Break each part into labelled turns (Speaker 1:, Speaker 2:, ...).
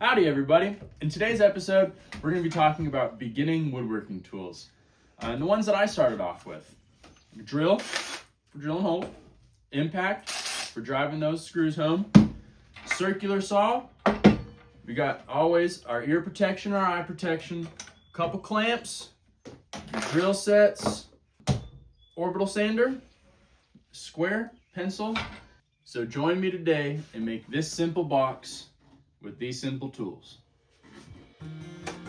Speaker 1: Howdy everybody! In today's episode, we're going to be talking about beginning woodworking tools. And the ones that I started off with. Drill, for drilling holes. Impact, for driving those screws home. Circular saw. We got always our ear protection, our eye protection. Couple clamps. Drill sets. Orbital sander. Square, pencil. So join me today and make this simple box with these simple tools.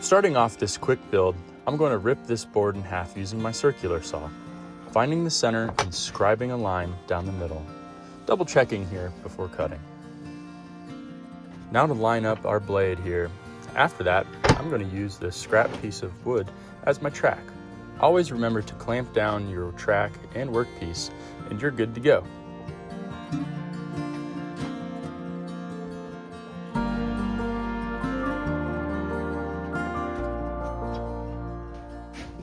Speaker 2: Starting off this quick build, I'm going to rip this board in half using my circular saw, finding the center and scribing a line down the middle, double checking here before cutting. Now to line up our blade here. After that, I'm going to use this scrap piece of wood as my track. Always remember to clamp down your track and workpiece and you're good to go.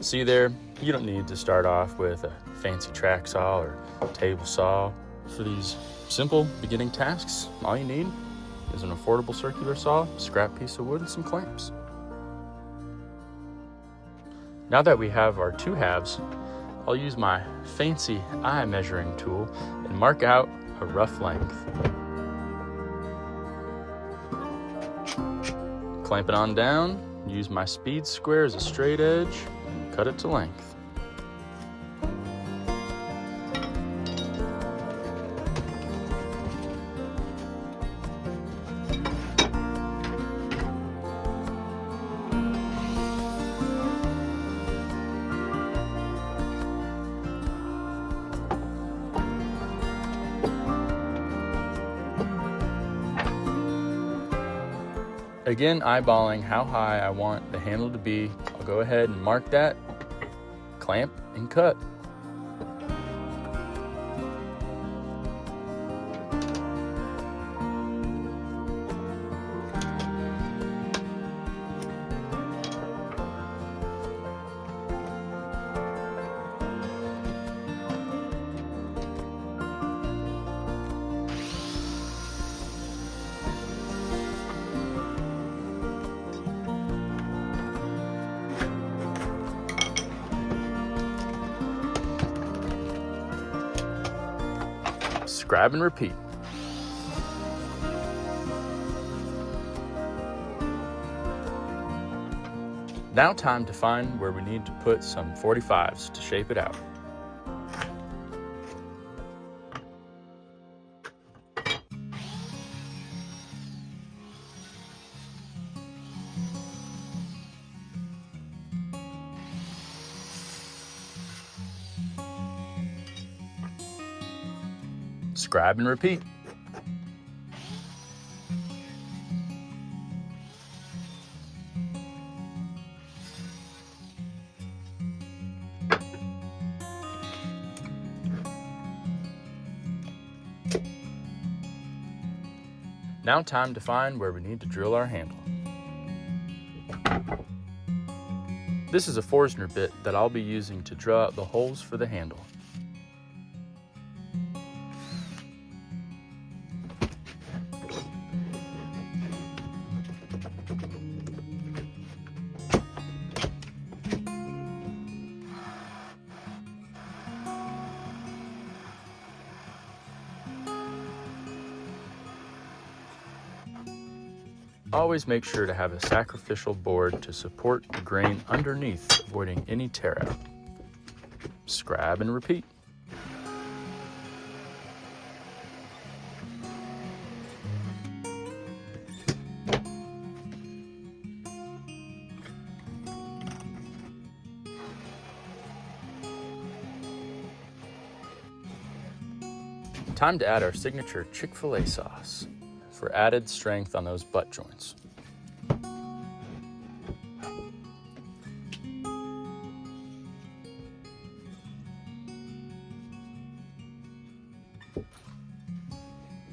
Speaker 2: See there, you don't need to start off with a fancy track saw or table saw. For these simple beginning tasks, all you need is an affordable circular saw, a scrap piece of wood, and some clamps. Now that we have our two halves, I'll use my fancy eye measuring tool and mark out a rough length. Clamp it on down, use my speed square as a straight edge, and cut it to length. Again, eyeballing how high I want the handle to be, I'll go ahead and mark that, clamp, and cut. Grab and repeat. Now time to find where we need to put some 45s to shape it out. Scribe and repeat. Now time to find where we need to drill our handle. This is a Forstner bit that I'll be using to draw out the holes for the handle. Always make sure to have a sacrificial board to support the grain underneath, avoiding any tear out. Scribe and repeat. Time to add our signature Chick-fil-A sauce for added strength on those butt joints.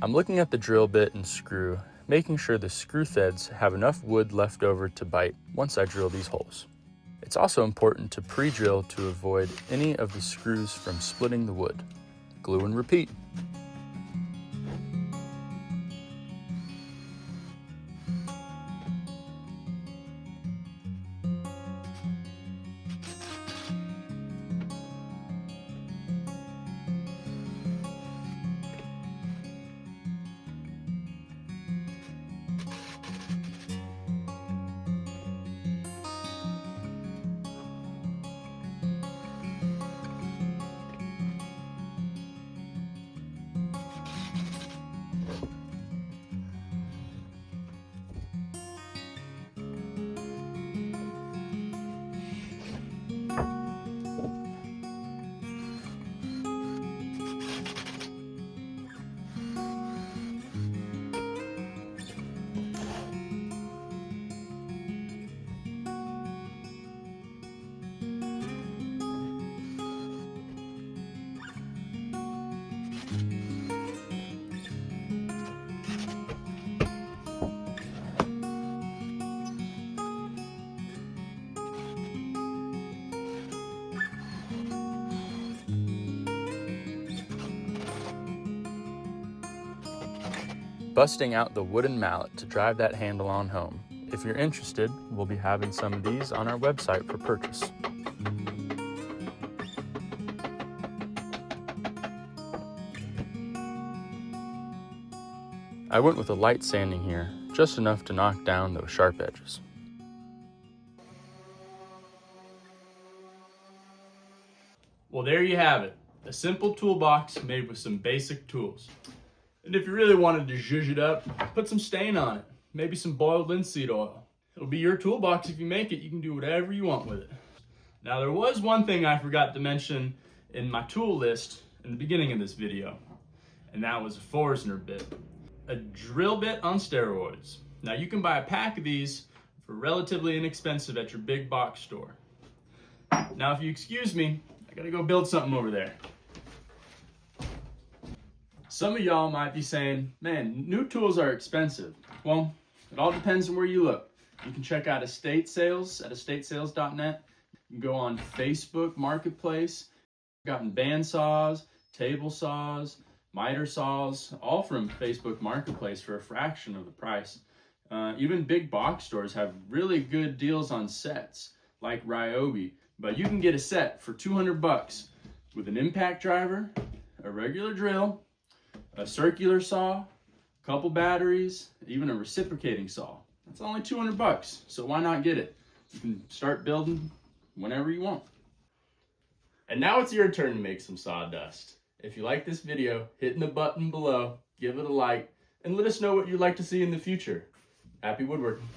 Speaker 2: I'm looking at the drill bit and screw, making sure the screw threads have enough wood left over to bite once I drill these holes. It's also important to pre-drill to avoid any of the screws from splitting the wood. Glue and repeat. busting out the wooden mallet to drive that handle on home. If you're interested, we'll be having some of these on our website for purchase. I went with a light sanding here, just enough to knock down those sharp edges.
Speaker 1: Well, there you have it. A simple toolbox made with some basic tools. And if you really wanted to zhuzh it up, put some stain on it. Maybe some boiled linseed oil. It'll be your toolbox if you make it. You can do whatever you want with it. Now, there was one thing I forgot to mention in my tool list in the beginning of this video, and that was a Forstner bit. A drill bit on steroids. Now, you can buy a pack of these for relatively inexpensive at your big box store. Now, if you excuse me, I gotta go build something over there. Some of y'all might be saying, man, new tools are expensive. Well, it all depends on where you look. You can check out estate sales at estatesales.net. You can go on Facebook Marketplace. I've gotten bandsaws, table saws, miter saws, all from Facebook Marketplace for a fraction of the price. Even big box stores have really good deals on sets, like Ryobi. But you can get a set for $200 with an impact driver, a regular drill, a circular saw, a couple batteries, even a reciprocating saw. That's only $200, so why not get it? You can start building whenever you want. And now it's your turn to make some sawdust. If you like this video, hit the button below, give it a like, and let us know what you'd like to see in the future. Happy woodworking.